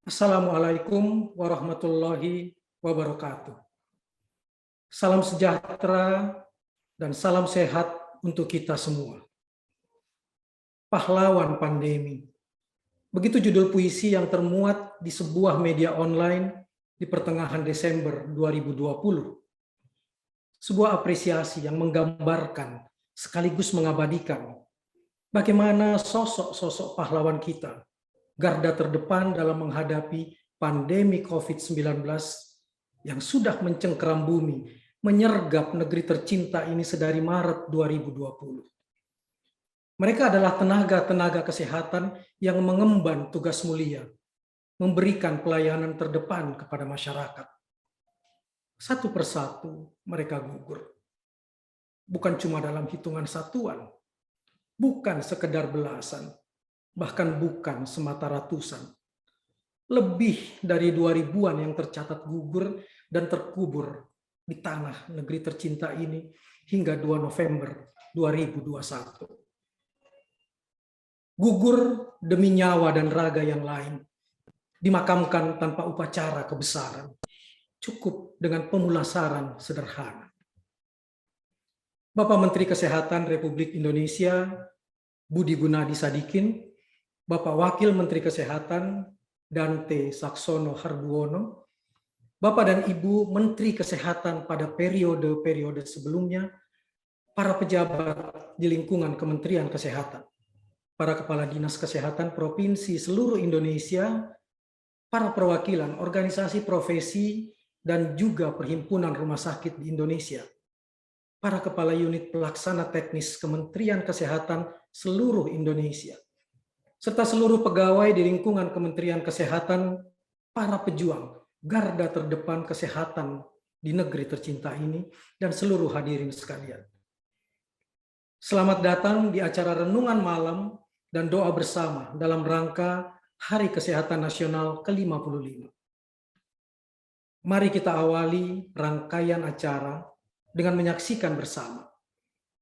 Assalamualaikum warahmatullahi wabarakatuh. Salam sejahtera dan salam sehat untuk kita semua. Pahlawan pandemi. Begitu judul puisi yang termuat di sebuah media online di pertengahan Desember 2020. Sebuah apresiasi yang menggambarkan sekaligus mengabadikan bagaimana sosok-sosok pahlawan kita, garda terdepan dalam menghadapi pandemi COVID-19 yang sudah mencengkeram bumi, menyergap negeri tercinta ini sedari Maret 2020. Mereka adalah tenaga-tenaga kesehatan yang mengemban tugas mulia, memberikan pelayanan terdepan kepada masyarakat. Satu persatu mereka gugur. Bukan cuma dalam hitungan satuan, bukan sekedar belasan, bahkan bukan semata ratusan. Lebih dari 2000-an yang tercatat gugur dan terkubur di tanah negeri tercinta ini hingga 2 November 2021. Gugur demi nyawa dan raga yang lain, dimakamkan tanpa upacara kebesaran, cukup dengan pemulasaran sederhana. Bapak Menteri Kesehatan Republik Indonesia, Budi Gunadi Sadikin, Bapak Wakil Menteri Kesehatan, Dante Saxono Harbuono, Bapak dan Ibu Menteri Kesehatan pada periode-periode sebelumnya, para pejabat di lingkungan Kementerian Kesehatan, para kepala dinas kesehatan provinsi seluruh Indonesia, para perwakilan organisasi profesi dan juga perhimpunan rumah sakit di Indonesia, para kepala unit pelaksana teknis Kementerian Kesehatan seluruh Indonesia, serta seluruh pegawai di lingkungan Kementerian Kesehatan, para pejuang garda terdepan kesehatan di negeri tercinta ini, dan seluruh hadirin sekalian. Selamat datang di acara renungan malam dan doa bersama dalam rangka Hari Kesehatan Nasional ke-55. Mari kita awali rangkaian acara dengan menyaksikan bersama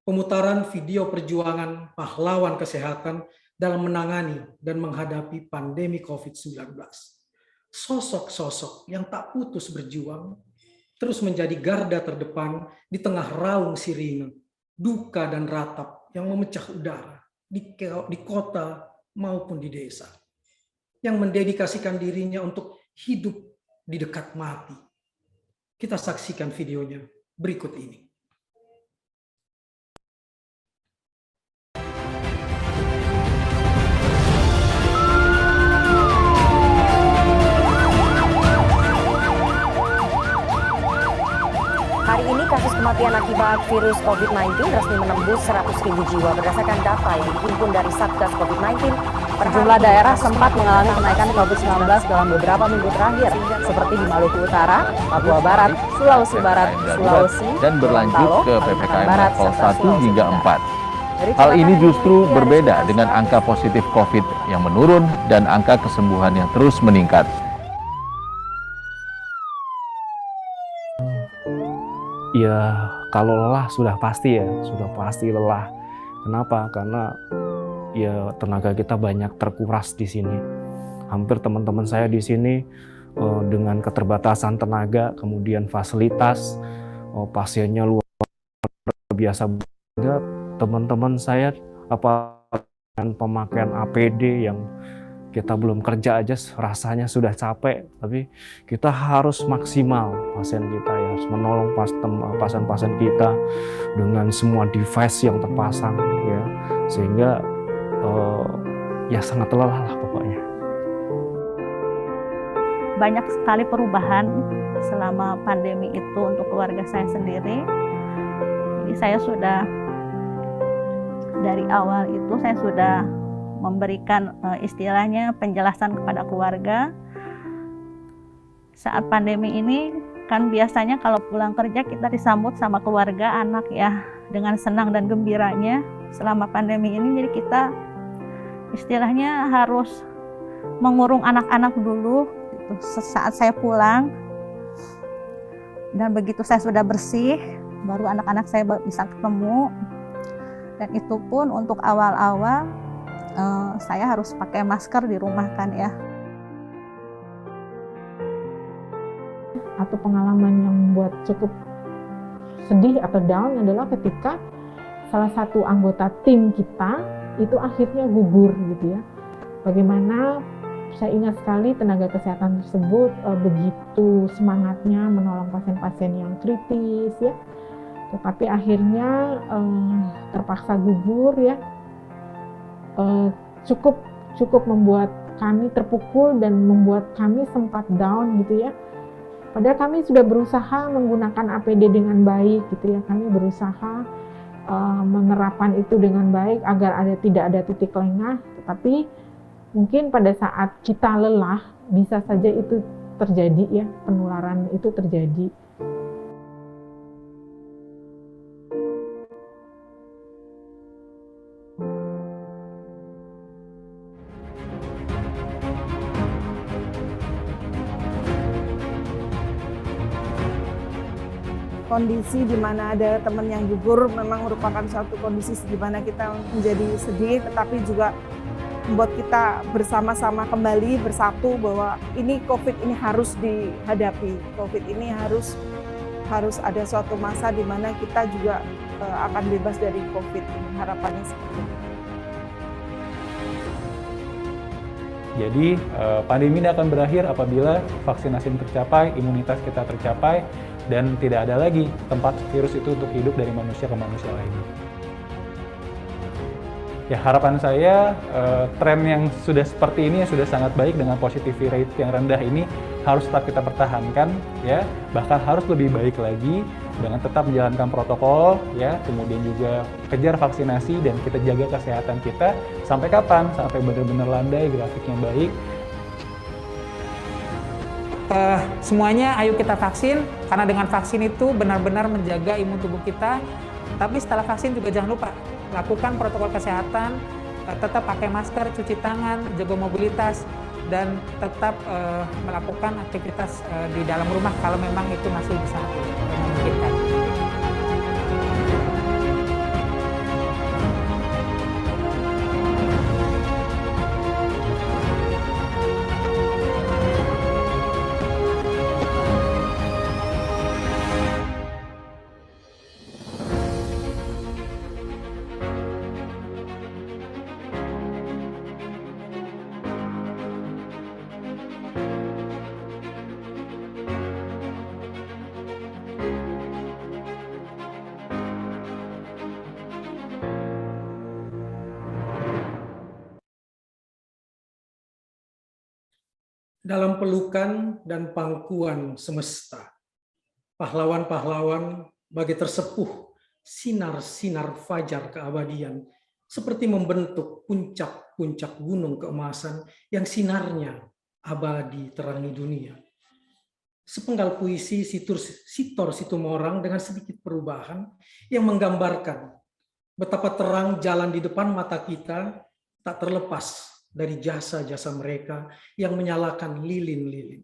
pemutaran video perjuangan pahlawan kesehatan dalam menangani dan menghadapi pandemi COVID-19. Sosok-sosok yang tak putus berjuang, terus menjadi garda terdepan di tengah raung sirine, duka dan ratap yang memecah udara di kota maupun di desa, yang mendedikasikan dirinya untuk hidup di dekat mati. Kita saksikan videonya berikut ini. Hari ini kasus kematian akibat virus COVID-19 resmi menembus 100.000 jiwa berdasarkan data yang dihimpun dari Satgas COVID-19. Sejumlah daerah sempat mengalami kenaikan COVID-19 dalam beberapa minggu terakhir, seperti di Maluku Utara, Papua Barat, Sulawesi Barat, Sulawesi, dan berlanjut ke PPKM level 1 hingga 4. Hal ini justru berbeda dengan angka positif COVID yang menurun dan angka kesembuhan yang terus meningkat. Ya, kalau lelah sudah pasti lelah. Kenapa? Karena ya tenaga kita banyak terkuras di sini. Hampir teman-teman saya di sini dengan keterbatasan tenaga, kemudian fasilitas, pasiennya luar biasa. Teman-teman saya dengan pemakaian APD yang kita belum kerja aja rasanya sudah capek, tapi kita harus maksimal. Pasien kita ya harus menolong pasien-pasien kita dengan semua device yang terpasang ya, sehingga ya sangat lelah lah pokoknya. Banyak sekali perubahan selama pandemi itu untuk keluarga saya sendiri. Jadi saya sudah dari awal itu saya sudah memberikan istilahnya penjelasan kepada keluarga. Saat pandemi ini kan biasanya kalau pulang kerja kita disambut sama keluarga, anak ya, dengan senang dan gembiranya. Selama pandemi ini jadi kita istilahnya harus mengurung anak-anak dulu gitu, saat saya pulang. Dan begitu saya sudah bersih, baru anak-anak saya bisa ketemu. Dan itu pun untuk awal-awal saya harus pakai masker di rumah kan ya. atau pengalaman yang membuat cukup sedih atau down adalah ketika salah satu anggota tim kita itu akhirnya gugur gitu ya. Bagaimana saya ingat sekali tenaga kesehatan tersebut begitu semangatnya menolong pasien-pasien yang kritis ya, tetapi akhirnya terpaksa gugur ya. Cukup membuat kami terpukul dan membuat kami sempat down gitu ya. Padahal kami sudah berusaha menggunakan APD dengan baik gitu ya. Kami berusaha menerapkan itu dengan baik agar tidak ada titik lengah. Tetapi mungkin pada saat kita lelah bisa saja itu terjadi ya, penularan itu terjadi. Kondisi di mana ada teman yang gugur memang merupakan suatu kondisi di mana kita menjadi sedih, tetapi juga membuat kita bersama-sama kembali bersatu bahwa ini COVID ini harus dihadapi. COVID ini harus ada suatu masa di mana kita juga akan bebas dari COVID ini. Harapannya seperti itu. Jadi pandemi ini akan berakhir apabila vaksinasi tercapai, imunitas kita tercapai, dan tidak ada lagi tempat virus itu untuk hidup dari manusia ke manusia lainnya. Ya, harapan saya tren yang sudah seperti ini, yang sudah sangat baik dengan positivity rate yang rendah ini harus tetap kita pertahankan ya, bahkan harus lebih baik lagi dengan tetap menjalankan protokol ya, kemudian juga kejar vaksinasi dan kita jaga kesehatan kita sampai kapan? Sampai benar-benar landai, grafiknya baik. Semuanya ayo kita vaksin, karena dengan vaksin itu benar-benar menjaga imun tubuh kita. Tapi setelah vaksin juga jangan lupa lakukan protokol kesehatan, tetap pakai masker, cuci tangan, jaga mobilitas, dan tetap melakukan aktivitas di dalam rumah kalau memang itu masih bisa memungkinkan. Dalam pelukan dan pangkuan semesta, pahlawan-pahlawan bagai tersepuh sinar-sinar fajar keabadian, seperti membentuk puncak-puncak gunung keemasan yang sinarnya abadi terangi dunia. Sepenggal puisi Sitor Situmorang dengan sedikit perubahan yang menggambarkan betapa terang jalan di depan mata kita tak terlepas dari jasa-jasa mereka yang menyalakan lilin-lilin,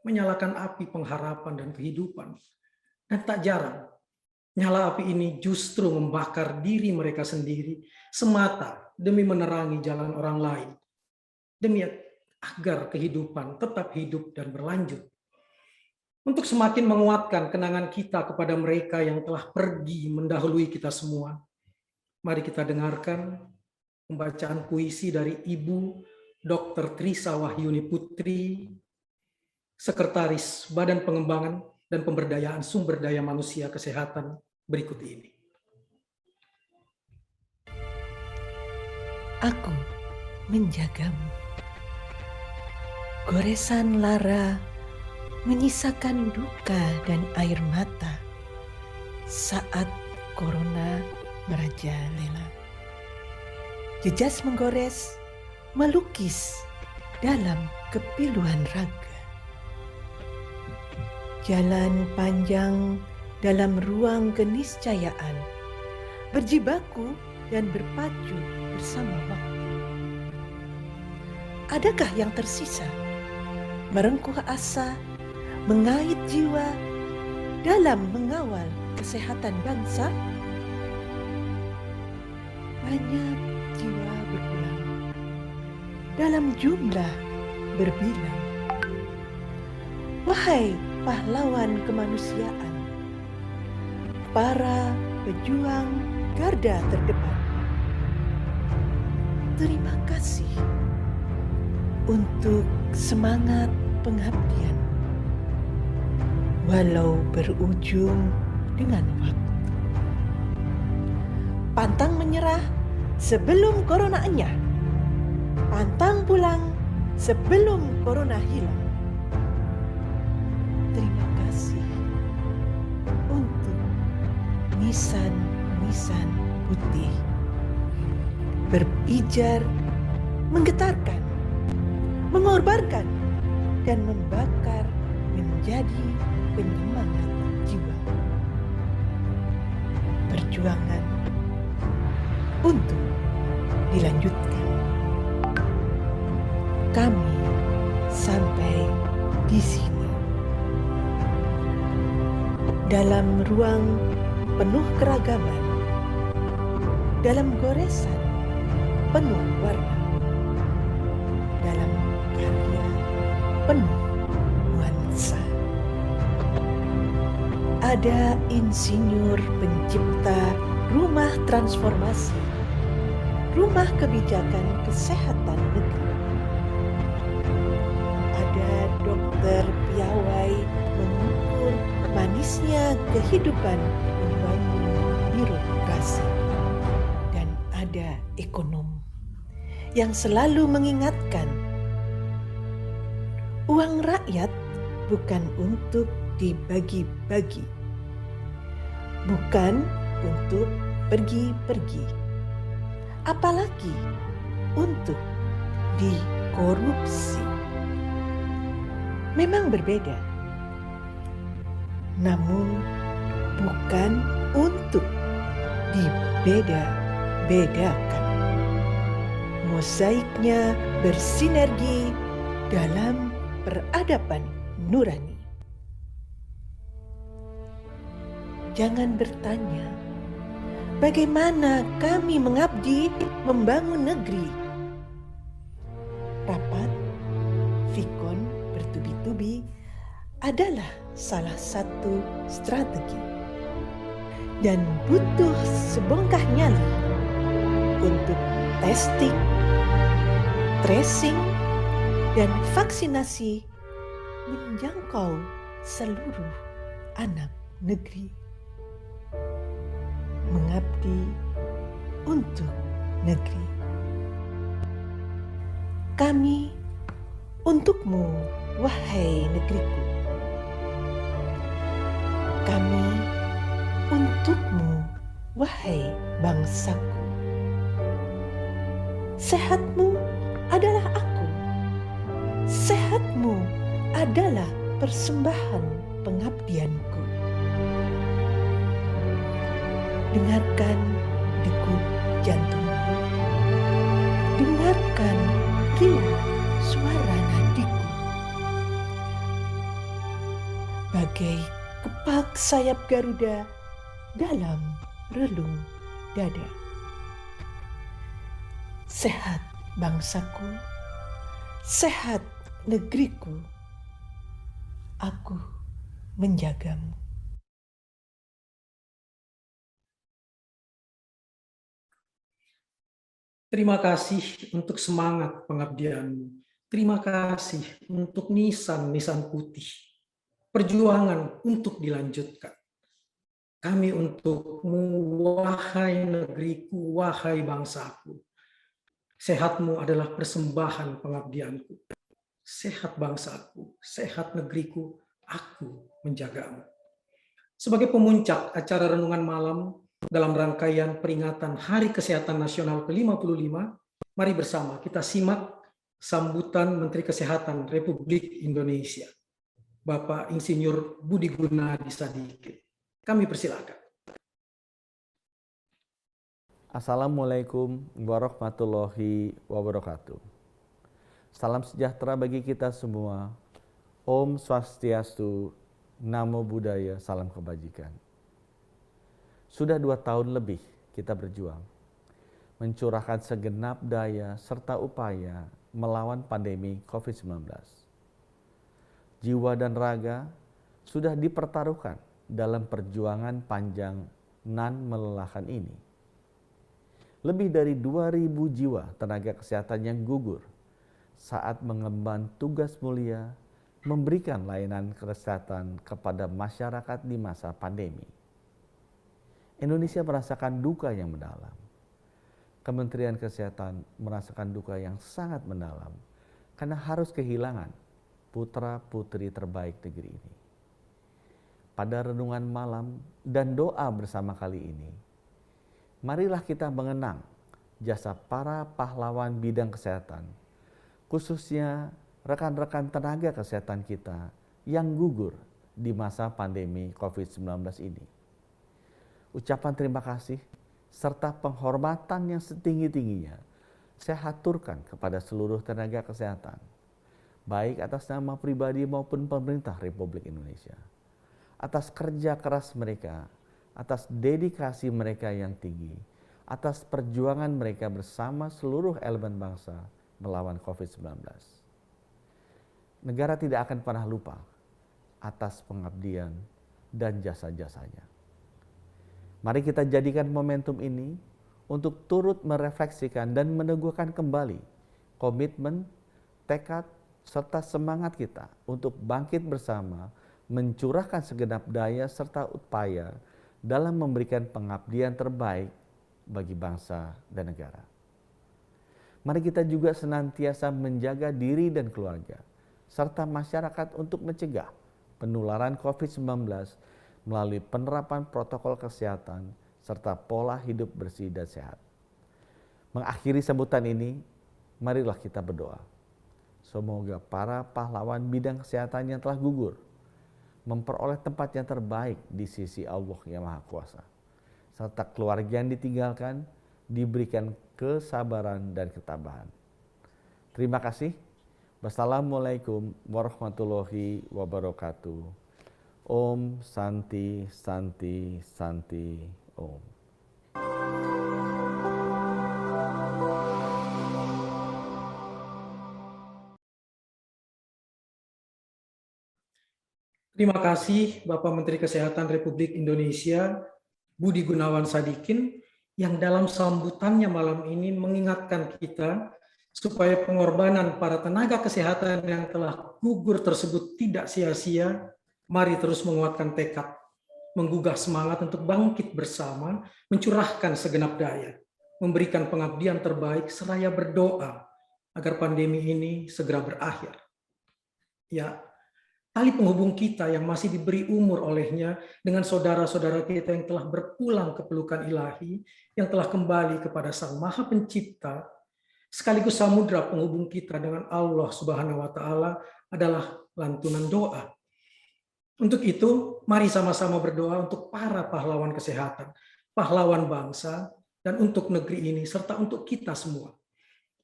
menyalakan api pengharapan dan kehidupan. Dan tak jarang, nyala api ini justru membakar diri mereka sendiri semata demi menerangi jalan orang lain, demi agar kehidupan tetap hidup dan berlanjut. Untuk semakin menguatkan kenangan kita kepada mereka yang telah pergi mendahului kita semua, mari kita dengarkan pembacaan puisi dari Ibu Dr. Trisa Wahyuni Putri, Sekretaris Badan Pengembangan dan Pemberdayaan Sumber Daya Manusia Kesehatan berikut ini. Aku menjagamu. Goresan lara menyisakan duka dan air mata saat corona merajalela. Jejas menggores, melukis dalam kepiluan raga. Jalan panjang dalam ruang keniscayaan, berjibaku dan berpacu bersama waktu. Adakah yang tersisa? Merengkuh asa, mengait jiwa dalam mengawal kesehatan bangsa? Banyak jiwa berpulang dalam jumlah berbilang. Wahai pahlawan kemanusiaan, para pejuang garda terdepan. Terima kasih untuk semangat pengabdian, walau berujung dengan waktu. Pantang menyerah sebelum corona enyah, pantang pulang sebelum corona hilang. Terima kasih untuk nisan-nisan putih, berpijar, menggetarkan, mengorbankan, dan membakar menjadi penyemangat jiwa. Perjuangan untuk dilanjutkan. Kami sampai di sini. Dalam ruang penuh keragaman, dalam goresan penuh warna, dalam karya penuh nuansa. Ada insinyur pencipta rumah transformasi, rumah kebijakan kesehatan negeri. Ada dokter piawai mengukur manisnya kehidupan membangun birokrasi. Dan ada ekonom yang selalu mengingatkan, uang rakyat bukan untuk dibagi-bagi, bukan untuk pergi-pergi, apalagi untuk dikorupsi. Memang berbeda, namun bukan untuk dibeda-bedakan. Mozaiknya bersinergi dalam peradaban nurani. Jangan bertanya, bagaimana kami mengabdi membangun negeri? Rapat, vikon bertubi-tubi adalah salah satu strategi. Dan butuh sebongkah nyali untuk testing, tracing, dan vaksinasi menjangkau seluruh anak negeri. Mengabdi untuk negeri. Kami untukmu, wahai negeriku. Kami untukmu, wahai bangsaku. Sehatmu adalah aku. Sehatmu adalah persembahan pengabdianku. Dengarkan degup jantungku. Dengarkan riuh suara nadiku. Bagai kepak sayap Garuda dalam relung dada. Sehat bangsaku, sehat negeriku. Aku menjagamu. Terima kasih untuk semangat pengabdianmu. Terima kasih untuk nisan-nisan putih. Perjuangan untuk dilanjutkan. Kami untukmu, wahai negeriku, wahai bangsaku. Sehatmu adalah persembahan pengabdianku. Sehat bangsaku, sehat negeriku, aku menjagamu. Sebagai pemuncak acara renungan malam dalam rangkaian peringatan Hari Kesehatan Nasional ke-55, mari bersama kita simak sambutan Menteri Kesehatan Republik Indonesia, Bapak Insinyur Budi Gunadi Sadikin. Kami persilakan. Assalamualaikum warahmatullahi wabarakatuh. Salam sejahtera bagi kita semua. Om Swastiastu, Namo Buddhaya, salam kebajikan. Sudah 2 tahun lebih kita berjuang, mencurahkan segenap daya serta upaya melawan pandemi COVID-19. Jiwa dan raga sudah dipertaruhkan dalam perjuangan panjang nan melelahkan ini. Lebih dari 2.000 jiwa tenaga kesehatan yang gugur saat mengemban tugas mulia memberikan layanan kesehatan kepada masyarakat di masa pandemi. Indonesia merasakan duka yang mendalam. Kementerian Kesehatan merasakan duka yang sangat mendalam karena harus kehilangan putra-putri terbaik negeri ini. Pada renungan malam dan doa bersama kali ini, marilah kita mengenang jasa para pahlawan bidang kesehatan, khususnya rekan-rekan tenaga kesehatan kita yang gugur di masa pandemi COVID-19 ini. Ucapan terima kasih serta penghormatan yang setinggi-tingginya saya haturkan kepada seluruh tenaga kesehatan, baik atas nama pribadi maupun pemerintah Republik Indonesia, atas kerja keras mereka, atas dedikasi mereka yang tinggi, atas perjuangan mereka bersama seluruh elemen bangsa melawan COVID-19. Negara tidak akan pernah lupa atas pengabdian dan jasa-jasanya. Mari kita jadikan momentum ini untuk turut merefleksikan dan meneguhkan kembali komitmen, tekad, serta semangat kita untuk bangkit bersama, mencurahkan segenap daya serta upaya dalam memberikan pengabdian terbaik bagi bangsa dan negara. Mari kita juga senantiasa menjaga diri dan keluarga, serta masyarakat untuk mencegah penularan COVID-19 melalui penerapan protokol kesehatan serta pola hidup bersih dan sehat. Mengakhiri sambutan ini, marilah kita berdoa. Semoga para pahlawan bidang kesehatan yang telah gugur memperoleh tempat yang terbaik di sisi Allah yang Maha Kuasa, serta keluarga yang ditinggalkan diberikan kesabaran dan ketabahan. Terima kasih. Wassalamualaikum warahmatullahi wabarakatuh. Om Santi Santi Santi Om. Terima kasih Bapak Menteri Kesehatan Republik Indonesia, Budi Gunawan Sadikin, yang dalam sambutannya malam ini mengingatkan kita supaya pengorbanan para tenaga kesehatan yang telah gugur tersebut tidak sia-sia. Mari terus menguatkan tekad, menggugah semangat untuk bangkit bersama, mencurahkan segenap daya, memberikan pengabdian terbaik seraya berdoa agar pandemi ini segera berakhir. Ya, tali penghubung kita yang masih diberi umur olehnya dengan saudara-saudara kita yang telah berpulang ke pelukan ilahi, yang telah kembali kepada Sang Maha Pencipta, sekaligus samudra penghubung kita dengan Allah Subhanahu wa Ta'ala adalah lantunan doa. Untuk itu, mari sama-sama berdoa untuk para pahlawan kesehatan, pahlawan bangsa, dan untuk negeri ini, serta untuk kita semua,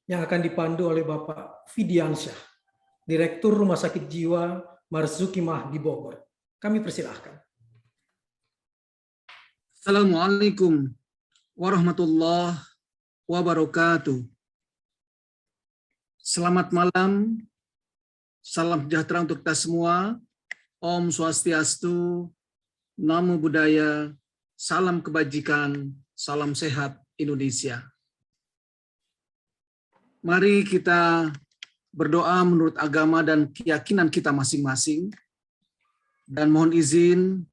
yang akan dipandu oleh Bapak Fidiansyah, Direktur Rumah Sakit Jiwa Marzuki Mahdi Bogor. Kami persilahkan. Assalamualaikum warahmatullahi wabarakatuh. Selamat malam, salam sejahtera untuk kita semua. Om Swastiastu, Namo Buddhaya, salam kebajikan, salam sehat Indonesia. Mari kita berdoa menurut agama dan keyakinan kita masing-masing. Dan mohon izin,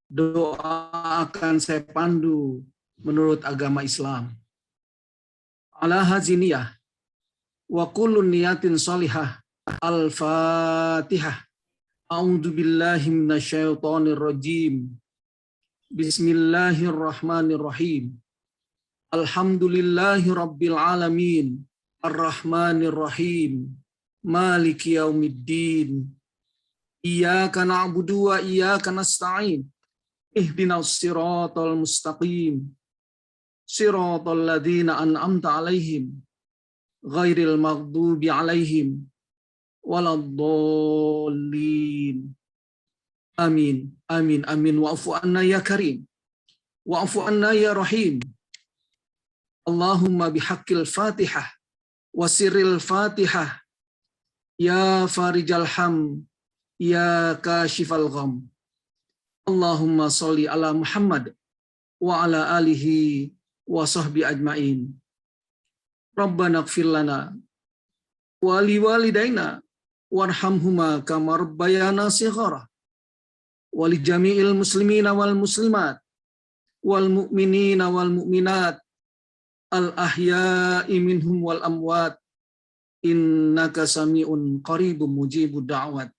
doa akan saya pandu menurut agama Islam. Ala haziniyah, wa kullu niyatin salihah, al-fatihah. A'udzu billahi minasyaitonir rajim. Bismillahirrahmanirrahim. Alhamdulillahi rabbil alamin. Ar-Rahmanir Rahim. Maliki yaumiddin. Iyyaka na'budu wa iyyaka nasta'in. Ihdinas siratal mustaqim. Siratal ladzina an'amta 'alaihim. Ghairil maghdubi 'alaihim waladdallin. Amin. Amin. Amin. Wa'fu anna ya karim. Wa'fu anna ya rahim. Allahumma bihaqqil fatihah wa sirril fatihah. Ya farijal ham. ya kashifal gham. Allahumma sholli ala Muhammad wa ala alihi wa sahbi ajmain. Rabbana ighfir lana wa liwalidayna warhamhuma kama rabbayana shighara wa li jami'il muslimina wal muslimat wal mu'minina wal mu'minat al ahya'i minhum wal amwat innaka sami'un qaribun mujibud da'wat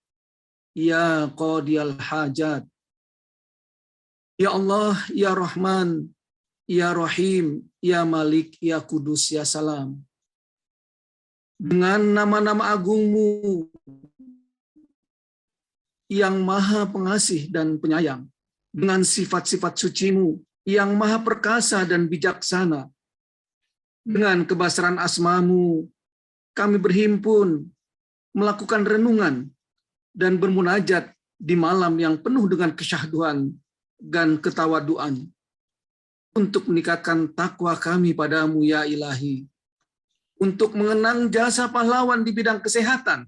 ya qadiyal hajat. Ya Allah, ya Rahman, ya Rahim, ya Malik, ya Kudus, ya Salam. Dengan nama-nama agungmu yang maha pengasih dan penyayang, dengan sifat-sifat sucimu yang maha perkasa dan bijaksana, dengan kebesaran asmamu, kami berhimpun, melakukan renungan, dan bermunajat di malam yang penuh dengan kesyahduan dan ketawaduan untuk meningkatkan takwa kami padamu ya ilahi, untuk mengenang jasa pahlawan di bidang kesehatan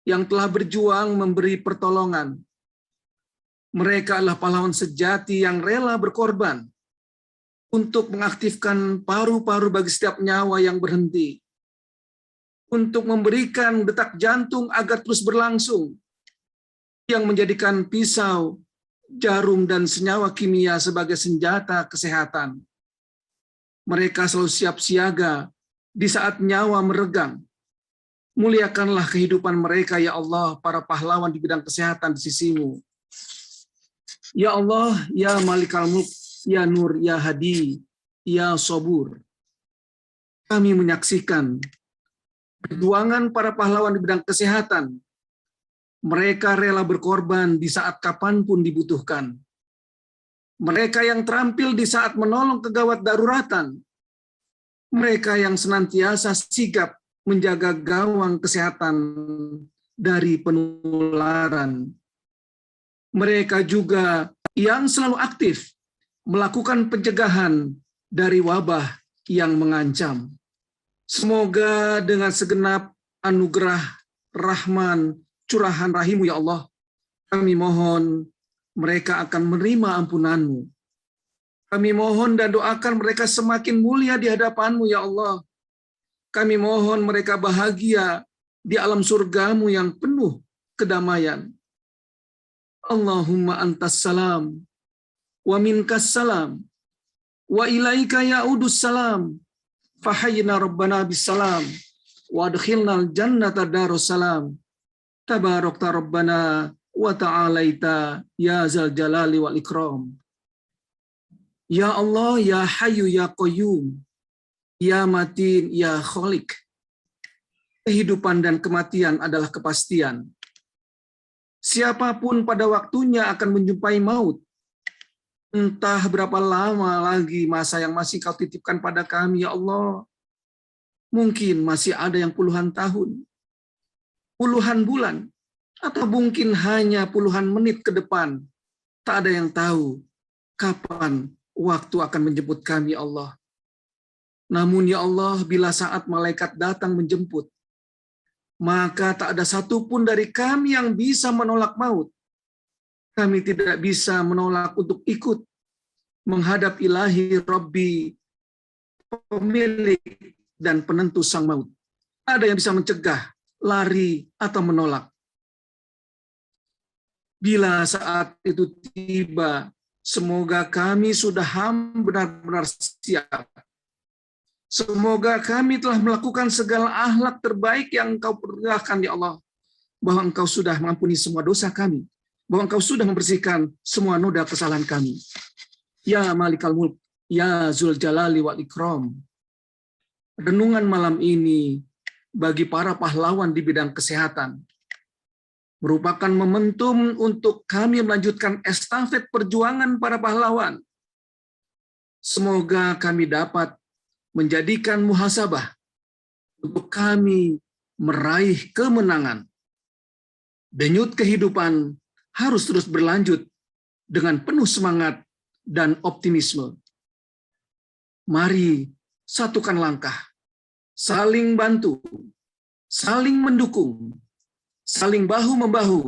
yang telah berjuang memberi pertolongan. Mereka adalah pahlawan sejati yang rela berkorban untuk mengaktifkan paru-paru bagi setiap nyawa yang berhenti, untuk memberikan detak jantung agar terus berlangsung, yang menjadikan pisau, jarum, dan senyawa kimia sebagai senjata kesehatan. Mereka selalu siap siaga di saat nyawa meregang. Muliakanlah kehidupan mereka, ya Allah, para pahlawan di bidang kesehatan di sisimu. Ya Allah, ya Malikal Mulk, ya Nur, ya Hadi, ya Sabur. Kami menyaksikan perjuangan para pahlawan di bidang kesehatan. Mereka rela berkorban di saat kapanpun dibutuhkan. Mereka yang terampil di saat menolong kegawat daruratan. Mereka yang senantiasa sigap menjaga gawang kesehatan dari penularan. Mereka juga yang selalu aktif melakukan pencegahan dari wabah yang mengancam. Semoga dengan segenap anugerah Rahman, curahan rahimu ya Allah, kami mohon mereka akan menerima ampunanmu. Kami mohon dan doakan mereka semakin mulia di hadapanmu ya Allah. Kami mohon mereka bahagia di alam surgamu yang penuh kedamaian. Allahumma antas salam, wa minkas salam, wa ilaika ya'udus salam, fahayyina rabbana bis salam, wa adkhilnal jannata darus salam. Tabarakta Rabbana wa ta'alaita ya zal jalali wal ikram. Ya Allah, ya Hayyu, ya Qayyum, ya Matin, ya Khalik. Kehidupan dan kematian adalah kepastian. Siapapun pada waktunya akan menjumpai maut. Entah berapa lama lagi masa yang masih kau titipkan pada kami, ya Allah. Mungkin masih ada yang puluhan tahun, puluhan bulan, atau mungkin hanya puluhan menit ke depan. Tak ada yang tahu kapan waktu akan menjemput kami, Allah. Namun ya Allah, bila saat malaikat datang menjemput, maka tak ada satupun dari kami yang bisa menolak maut. Kami tidak bisa menolak untuk ikut menghadap ilahi Rabbi, pemilik dan penentu sang maut. Ada yang bisa mencegah, lari, atau menolak. Bila saat itu tiba, semoga kami sudah benar-benar siap. Semoga kami telah melakukan segala akhlak terbaik yang Engkau perintahkan, ya Allah. Bahwa Engkau sudah mengampuni semua dosa kami. Bahwa Engkau sudah membersihkan semua noda kesalahan kami. Ya Malikal Mulk, ya Zul Jalali wal Ikram. Renungan malam ini bagi para pahlawan di bidang kesehatan merupakan momentum untuk kami melanjutkan estafet perjuangan para pahlawan. Semoga kami dapat menjadikan muhasabah untuk kami meraih kemenangan. Denyut kehidupan harus terus berlanjut dengan penuh semangat dan optimisme. Mari satukan langkah, saling bantu, saling mendukung, saling bahu-membahu,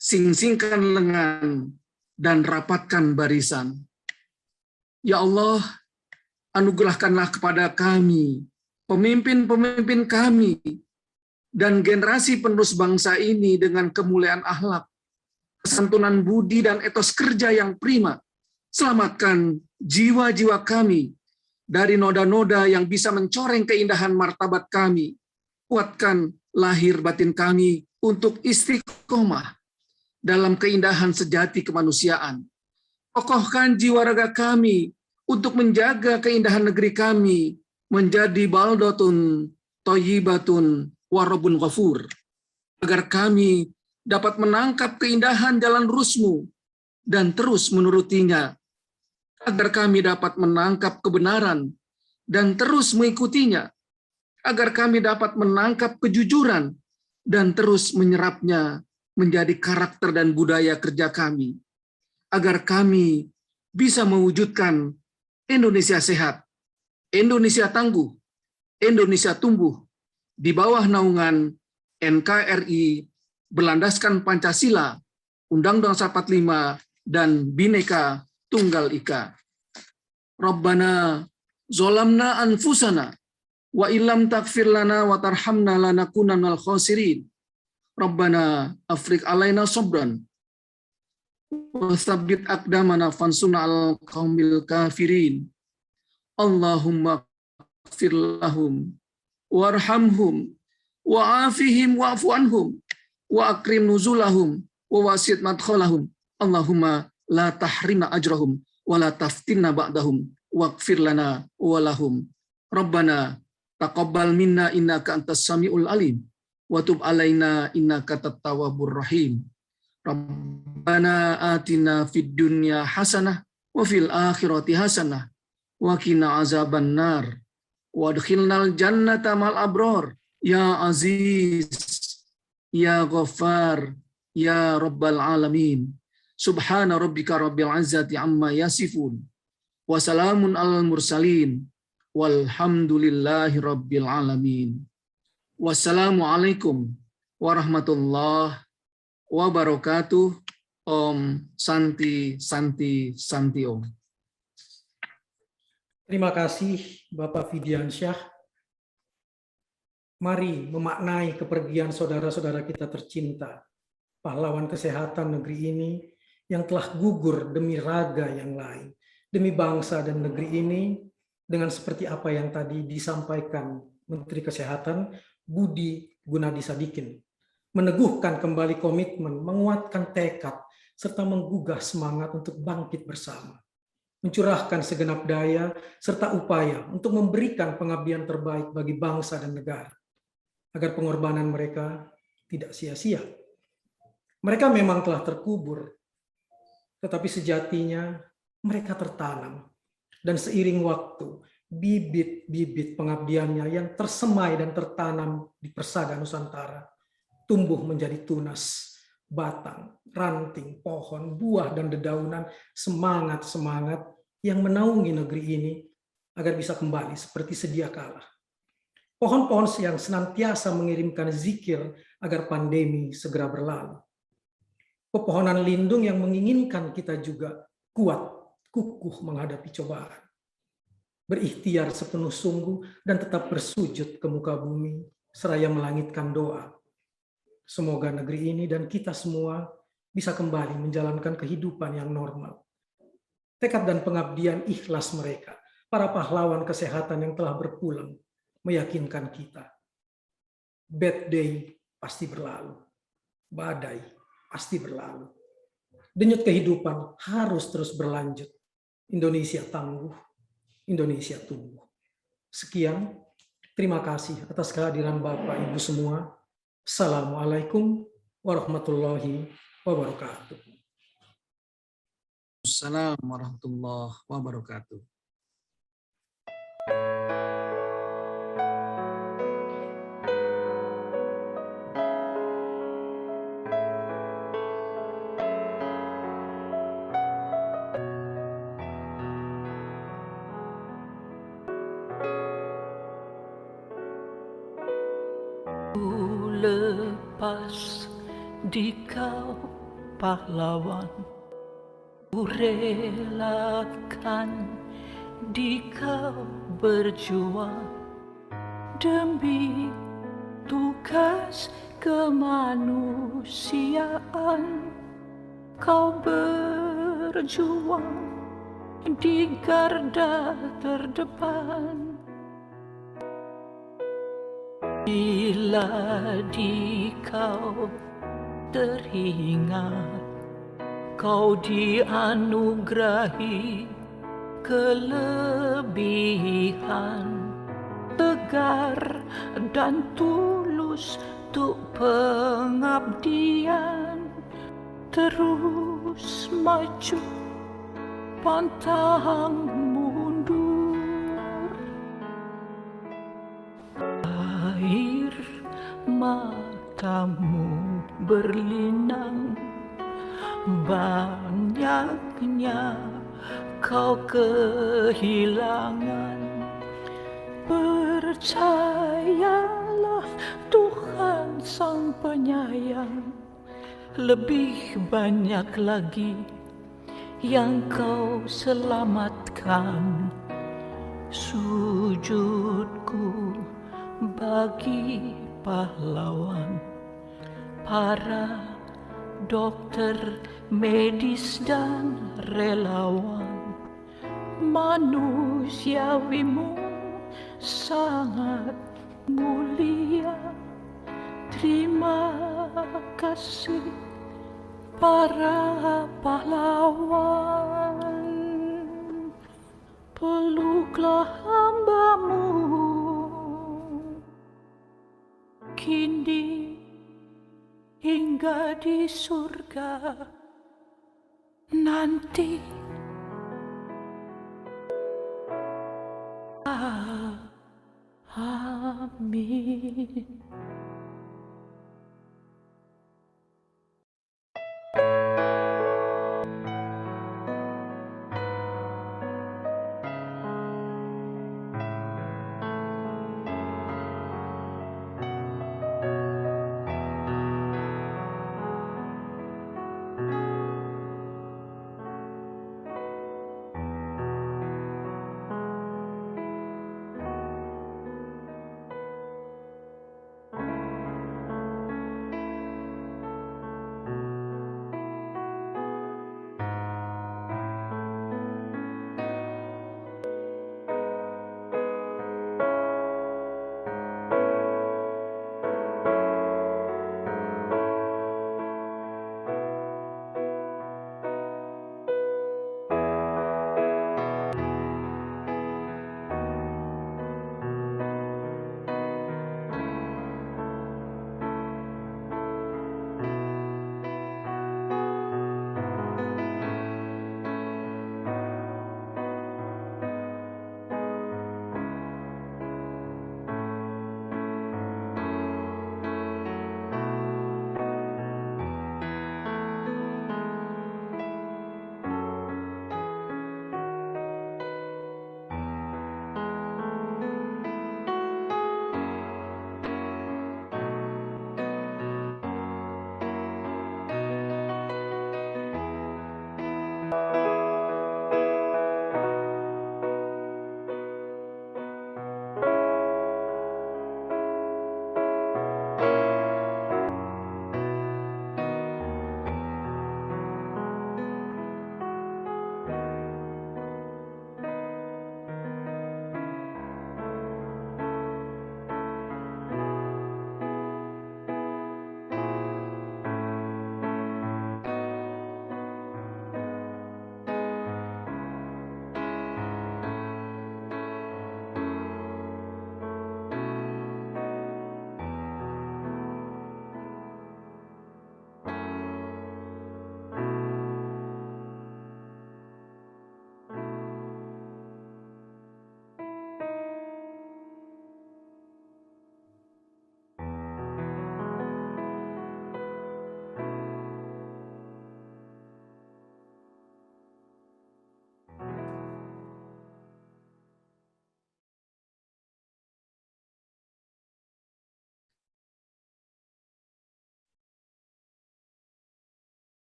sing-singkan lengan, dan rapatkan barisan. Ya Allah, anugerahkanlah kepada kami, pemimpin-pemimpin kami, dan generasi penerus bangsa ini dengan kemuliaan akhlak, kesantunan budi, dan etos kerja yang prima. Selamatkan jiwa-jiwa kami dari noda-noda yang bisa mencoreng keindahan martabat kami. Kuatkan lahir batin kami untuk istiqomah dalam keindahan sejati kemanusiaan. Kokohkan jiwa raga kami untuk menjaga keindahan negeri kami menjadi baldatun thayyibatun warabun ghafur, agar kami dapat menangkap keindahan jalan lurus-Mu dan terus menurutinya, agar kami dapat menangkap kebenaran dan terus mengikutinya, agar kami dapat menangkap kejujuran dan terus menyerapnya menjadi karakter dan budaya kerja kami, agar kami bisa mewujudkan Indonesia sehat, Indonesia tangguh, Indonesia tumbuh di bawah naungan NKRI berlandaskan Pancasila, Undang-Undang 45, dan Bhinneka Tunggal Ika. Rabbana zolamna anfusana wa illam taghfir lana wa tarhamna lanakunanna minal khasirin. Rabbana afriq alaina sabran wa tsabbit aqdamana fansurna al qaumil kafirin. Allahumma ighfir lahum warhamhum wa'afihim wa'fu anhum wa akrim nuzulahum wa wasit madkhalahum. Allahumma la tahrimna ajrahum wa la taftinna ba'dahum waghfir lana wa lahum. Rabbana taqabbal minna innaka antas samiul alim wa tub alaina innaka tawwabur rahim. Rabbana atina fid dunya hasanah wa fil akhirati hasanah wa qina azaban nar wa adkhilnal jannata mal abrar ya aziz ya ghaffar ya rabbal alamin. Subhana rabbika rabbil izzati amma yasifun wa salamun alal mursalin walhamdulillahi rabbil alamin. Wassalamualaikum warahmatullahi wabarakatuh. Om Santi Santi Santi Om. Terima kasih Bapak Fidiansyah. Mari memaknai kepergian saudara-saudara kita tercinta, pahlawan kesehatan negeri ini yang telah gugur demi raga yang lain, demi bangsa dan negeri ini, dengan seperti apa yang tadi disampaikan Menteri Kesehatan Budi Gunadi Sadikin, meneguhkan kembali komitmen, menguatkan tekad, serta menggugah semangat untuk bangkit bersama, mencurahkan segenap daya serta upaya untuk memberikan pengabdian terbaik bagi bangsa dan negara, agar pengorbanan mereka tidak sia-sia. Mereka memang telah terkubur, tetapi sejatinya mereka tertanam, dan seiring waktu, bibit-bibit pengabdiannya yang tersemai dan tertanam di persada Nusantara tumbuh menjadi tunas, batang, ranting, pohon, buah, dan dedaunan semangat-semangat yang menaungi negeri ini agar bisa kembali seperti sedia kala. Pohon-pohon yang senantiasa mengirimkan zikir agar pandemi segera berlalu. Pepohonan lindung yang menginginkan kita juga kuat, kukuh menghadapi cobaan. Berikhtiar sepenuh sungguh dan tetap bersujud ke muka bumi seraya melangitkan doa. Semoga negeri ini dan kita semua bisa kembali menjalankan kehidupan yang normal. Tekad dan pengabdian ikhlas mereka, para pahlawan kesehatan yang telah berpulang, meyakinkan kita. Bad day pasti berlalu. Badai pasti berlalu. Denyut kehidupan harus terus berlanjut. Indonesia tangguh, Indonesia tumbuh. Sekian, terima kasih atas kehadiran Bapak Ibu semua. Assalamualaikum warahmatullahi wabarakatuh. Assalamualaikum warahmatullahi wabarakatuh. lepas di kau pahlawan, ku relakan di kau berjuang demi tugas kemanusiaan. Kau berjuang di garda terdepan. Bila di kau teringat, kau dianugerahi kelebihan, tegar dan tulus untuk pengabdian. Terus maju, pantang mundur. Air matamu berlinang, banyaknya kau kehilangan. Percayalah Tuhan Sang Penyayang, lebih banyak lagi yang kau selamatkan. Sujudku bagi pahlawan, para dokter, medis dan relawan. Manusiawimu sangat mulia. Terima kasih para pahlawan. Peluklah hamba-Mu kini hingga di surga nanti.